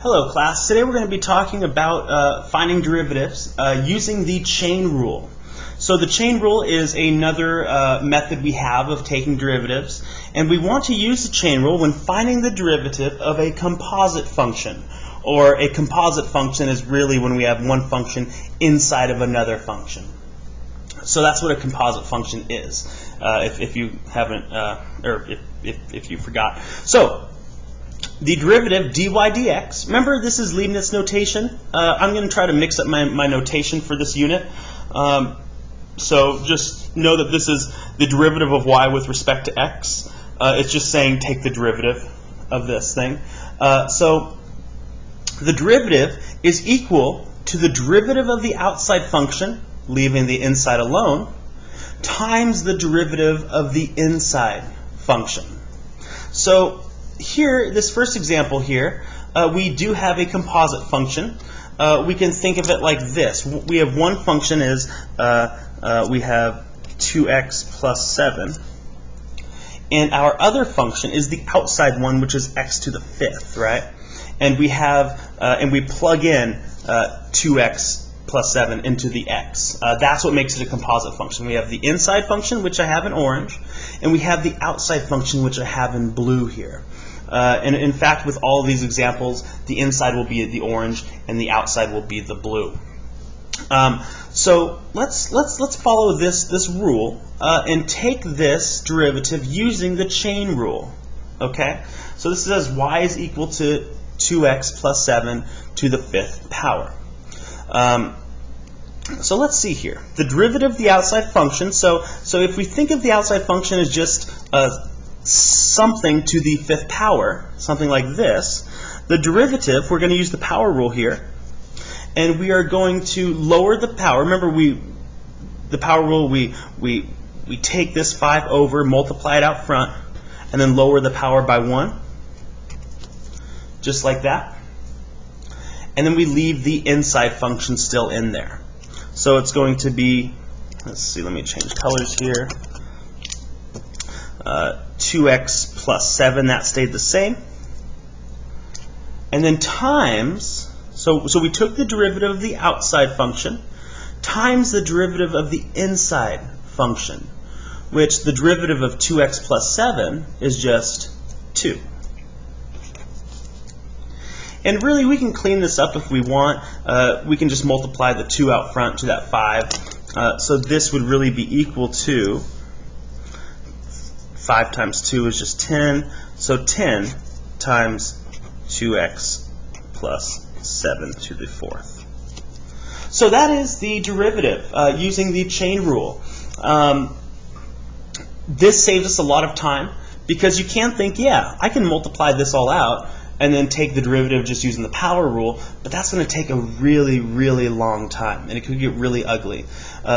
Hello class, today we're going to be talking about finding derivatives using the chain rule. So the chain rule is another method we have of taking derivatives, and we want to use the chain rule when finding the derivative of a composite function. Or a composite function is really when we have one function inside of another function. So that's what a composite function is, if you haven't, or if you forgot. So the derivative dy dx, remember this is Leibniz notation. I'm going to try to mix up my notation for this unit. So just know that this is the derivative of y with respect to x. It's just saying take the derivative of this thing. So the derivative is equal to the derivative of the outside function, leaving the inside alone, times the derivative of the inside function. So here, this first example here, we do have a composite function. We can think of it like this. We have one function is, we have 2x plus 7. And our other function is the outside one, which is x to the 5th, right? And we have, and we plug in 2x plus 7 into the x. That's what makes it a composite function. We have the inside function, which I have in orange, and we have the outside function, which I have in blue here. And in fact, with all of these examples, the inside will be the orange and the outside will be the blue. So let's follow this rule and take this derivative using the chain rule. Okay? So this says y is equal to 2x plus 7 to the 5th power. So let's see here. The derivative of the outside function. So if we think of the outside function as just something to the 5th power, something like this, the derivative, we're going to use the power rule here, and we are going to lower the power. Remember, the power rule, we take this 5 over, multiply it out front, and then lower the power by 1, just like that. And then we leave the inside function still in there. So it's going to be, let's see, let me change colors here. 2x plus 7, that stayed the same. And then times, so we took the derivative of the outside function times the derivative of the inside function, which the derivative of 2x plus 7 is just 2. And really, we can clean this up if we want. We can just multiply the 2 out front to that 5. So this would really be equal to 5 times 2 is just 10. So 10 times 2x plus 7 to the 4th. So that is the derivative using the chain rule. This saves us a lot of time because you can think, yeah, I can multiply this all out and then take the derivative just using the power rule, but that's going to take a really, really long time, and it could get really ugly.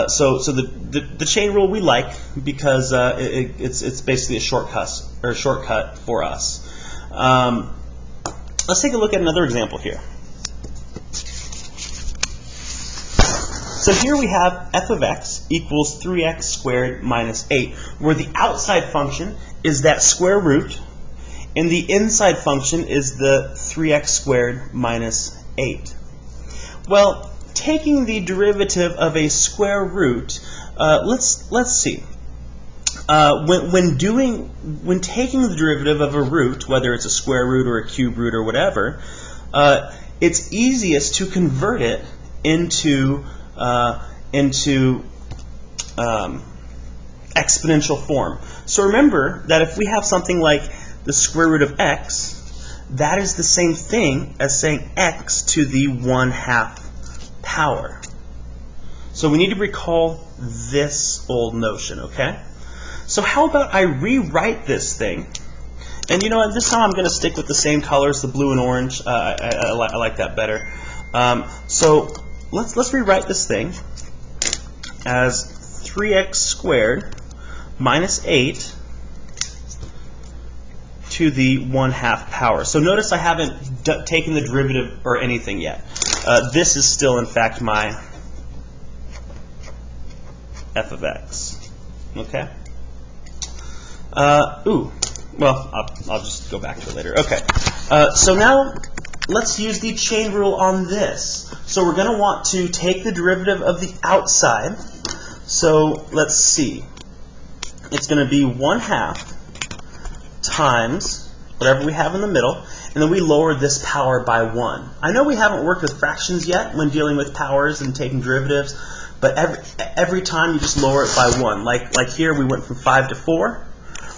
So the chain rule we like because it's basically a shortcut for us. Let's take a look at another example here. So here we have f of x equals 3x squared minus 8, where the outside function is that square root, and the inside function is the 3x squared minus 8. Well, taking the derivative of a square root, let's see. When taking the derivative of a root, whether it's a square root or a cube root or whatever, it's easiest to convert it into exponential form. So remember that if we have something like the square root of x, that is the same thing as saying x to the 1/2 power. So we need to recall this old notion, okay? So how about I rewrite this thing? And you know what, this time I'm going to stick with the same colors, the blue and orange. I like that better. So let's rewrite this thing as 3x squared minus 8 to the 1/2 power. So notice I haven't taken the derivative or anything yet. This is still, in fact, my f of x. Okay? Well, I'll just go back to it later. Okay. So now let's use the chain rule on this. So we're going to want to take the derivative of the outside. So let's see. It's going to be 1/2 times whatever we have in the middle, and then we lower this power by 1. I know we haven't worked with fractions yet when dealing with powers and taking derivatives, but every time you just lower it by 1. Like here we went from 5 to 4.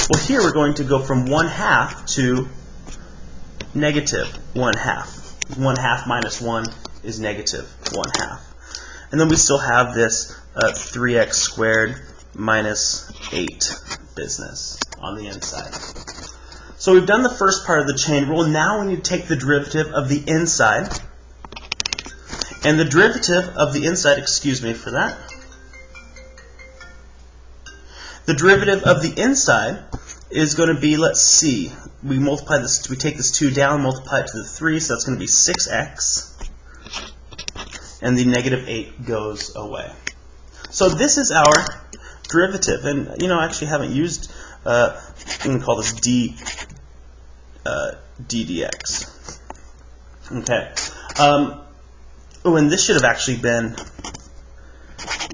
Well, here we're going to go from 1/2 to negative 1/2. 1/2 minus 1 is negative 1/2. And then we still have this 3x squared minus 8 business on the inside. So we've done the first part of the chain rule. Now we need to take the derivative of the inside. And the derivative of the inside, excuse me for that. The derivative of the inside is going to be, let's see, we multiply this, we take this 2 down, multiply it to the 3, so that's going to be 6x. And the negative 8 goes away. So this is our derivative. And, you know, I actually haven't used, I'm going to call this d dx. Okay. Oh, and this should have actually been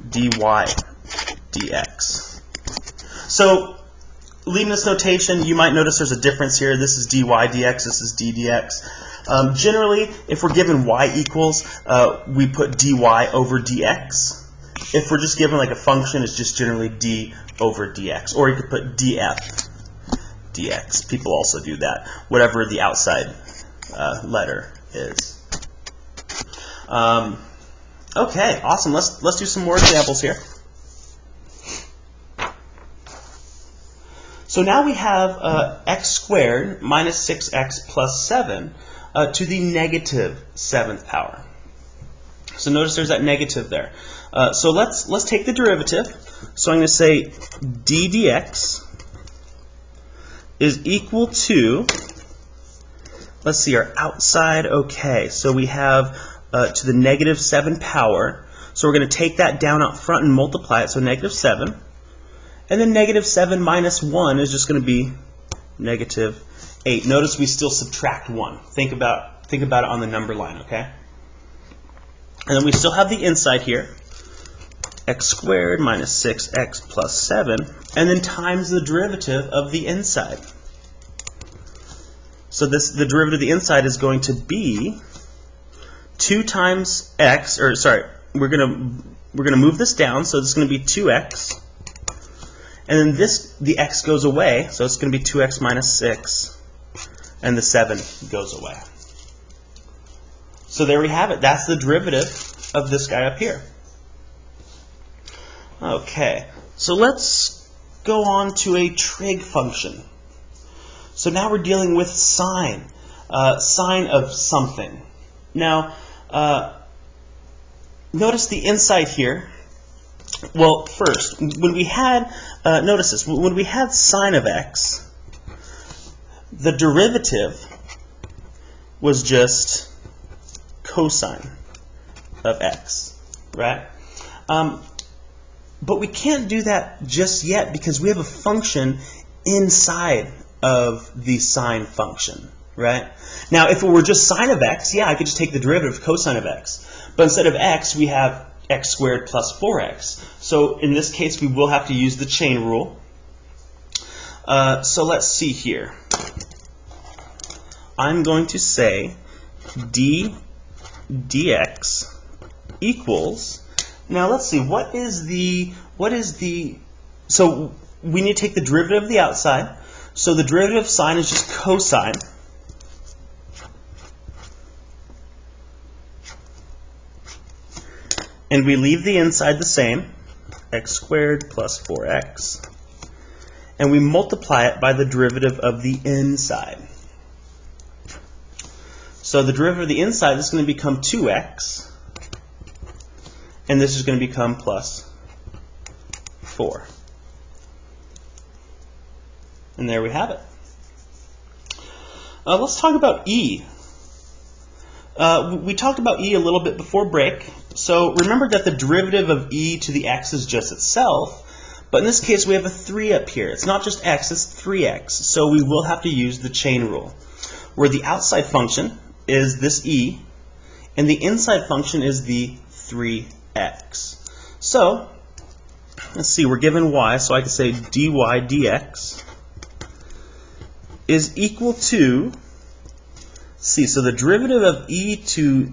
dy dx. So, Leibniz notation, you might notice there's a difference here. This is dy dx, this is d dx. Generally, if we're given y equals, we put dy over dx. If we're just given like a function, it's just generally d over dx. Or you could put df dx. People also do that, whatever the outside letter is. Okay, awesome. Let's do some more examples here. So now we have x squared minus 6x plus 7 to the negative 7th power. So notice there's that negative there. So let's take the derivative. So I'm going to say d dx is equal to, let's see, our outside, okay, so we have to the negative 7 power. So we're going to take that down out front and multiply it, so negative 7. And then negative 7 minus 1 is just going to be negative 8. Notice we still subtract 1. Think about it on the number line, okay? And then we still have the inside here, x squared minus 6x plus 7, and then times the derivative of the inside. So the derivative of the inside is going to be 2 times x, or sorry, we're gonna move this down, so this is going to be 2x, and then the x goes away, so it's going to be 2x minus 6, and the 7 goes away. So there we have it. That's the derivative of this guy up here. Okay, so let's go on to a trig function. So now we're dealing with sine, sine of something. Now, notice the inside here. Well, first, when we had, notice this, when we had sine of x, the derivative was just cosine of x, right? But we can't do that just yet because we have a function inside of the sine function, right? Now, if it were just sine of x, yeah, I could just take the derivative of cosine of x. But instead of x, we have x squared plus 4x. So in this case, we will have to use the chain rule. So let's see here. I'm going to say d dx equals, now let's see, so we need to take the derivative of the outside. So the derivative of sine is just cosine. And we leave the inside the same, x squared plus 4x. And we multiply it by the derivative of the inside. So the derivative of the inside is going to become 2x. And this is going to become plus 4. And there we have it. Let's talk about e. We talked about e a little bit before break. So remember that the derivative of e to the x is just itself. But in this case, we have a 3 up here. It's not just x, it's 3x. So we will have to use the chain rule, where the outside function is this e, and the inside function is the 3x. So, let's see, we're given y, so I can say dy dx is equal to, see, so the derivative of e to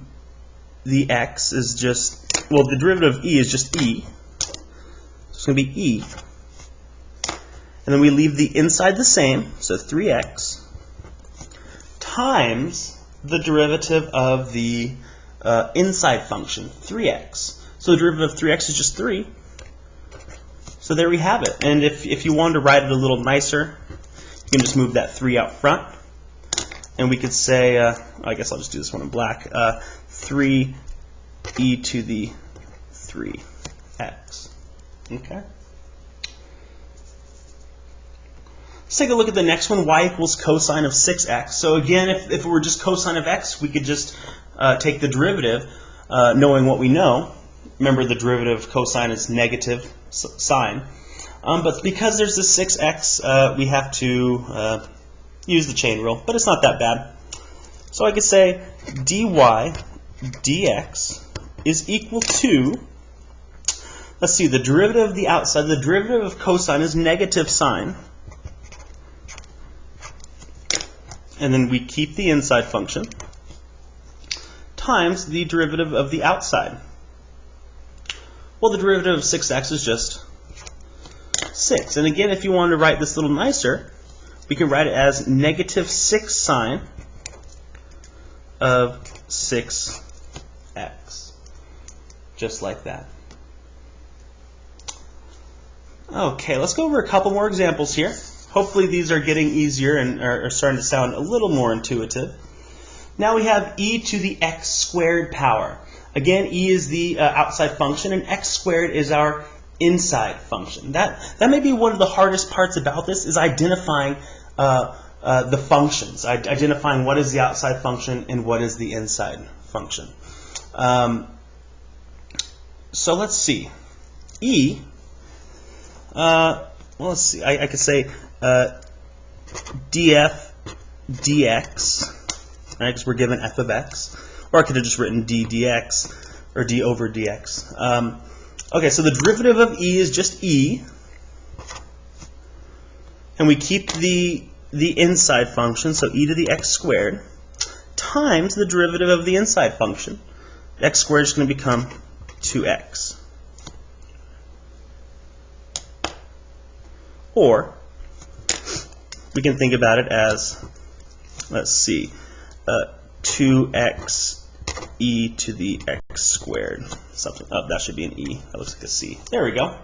the x is just, well, the derivative of e is just e. So it's going to be e. And then we leave the inside the same, so 3x, times the derivative of the inside function, 3x. So the derivative of 3x is just 3. So there we have it. And if you wanted to write it a little nicer, you can just move that 3 out front. And we could say, I guess I'll just do this one in black, 3e to the 3x. Okay? Let's take a look at the next one, y equals cosine of 6x. So again, if it were just cosine of x, we could just take the derivative, knowing what we know. Remember, the derivative of cosine is negative sine. But because there's this 6x, we have to use the chain rule, but it's not that bad. So I could say dy dx is equal to, let's see, the derivative of the outside, the derivative of cosine is negative sine. And then we keep the inside function, times the derivative of the outside. Well, the derivative of 6x is just 6. And again, if you wanted to write this a little nicer, we can write it as negative 6 sine of 6x. Just like that. Okay, let's go over a couple more examples here. Hopefully these are getting easier and are starting to sound a little more intuitive. Now we have e to the x squared power. Again, e is the outside function, and x squared is our inside function. That may be one of the hardest parts about this, is identifying the functions, identifying what is the outside function and what is the inside function. So let's see. E, well, let's see. I could say df dx, right, because we're given f of x. Or I could have just written d dx, or d over dx. Okay, so the derivative of e is just e. And we keep the inside function, so e to the x squared, times the derivative of the inside function. X squared is going to become 2x. Or we can think about it as, let's see, 2x e to the x squared. Something, oh, that should be an e. That looks like a c. There we go.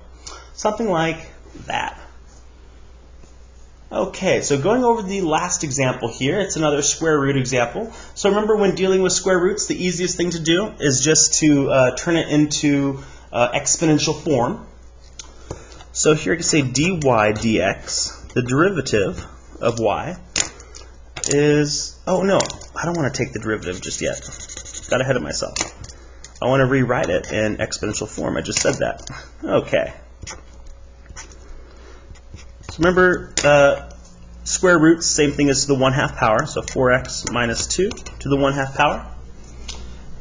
Something like that. Okay, so going over the last example here, it's another square root example. So remember, when dealing with square roots, the easiest thing to do is just to turn it into exponential form. So here I can say dy dx, the derivative of y, is, oh no, I don't want to take the derivative just yet. Got ahead of myself. I want to rewrite it in exponential form. I just said that. Okay. So remember, square roots, same thing as the 1/2 power, so 4x minus 2 to the 1/2 power.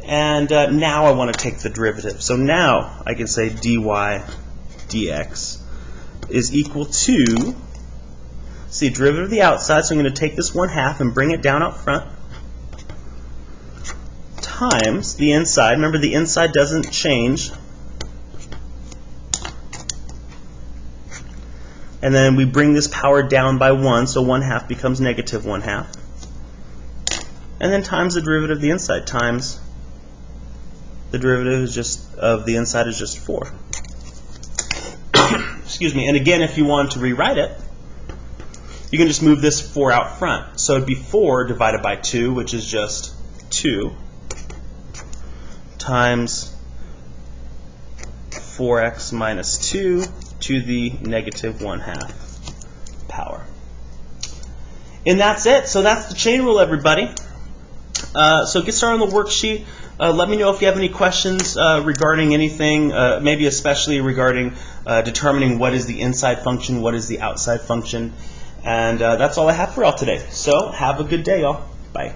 And now I want to take the derivative. So now I can say dy dx is equal to, see, derivative of the outside, so I'm going to take this 1/2 and bring it down out front, times the inside. Remember, the inside doesn't change. And then we bring this power down by 1, so 1/2 becomes negative 1/2. And then times the derivative of the inside, times the derivative is just of the inside is just 4. Excuse me. And again, if you want to rewrite it, you can just move this 4 out front. So it'd be 4 divided by 2, which is just 2, times 4x minus 2 to the negative 1/2 power. And that's it. So that's the chain rule, everybody. So get started on the worksheet. Let me know if you have any questions regarding anything, maybe especially regarding determining what is the inside function, what is the outside function. And that's all I have for y'all today. So have a good day, y'all. Bye.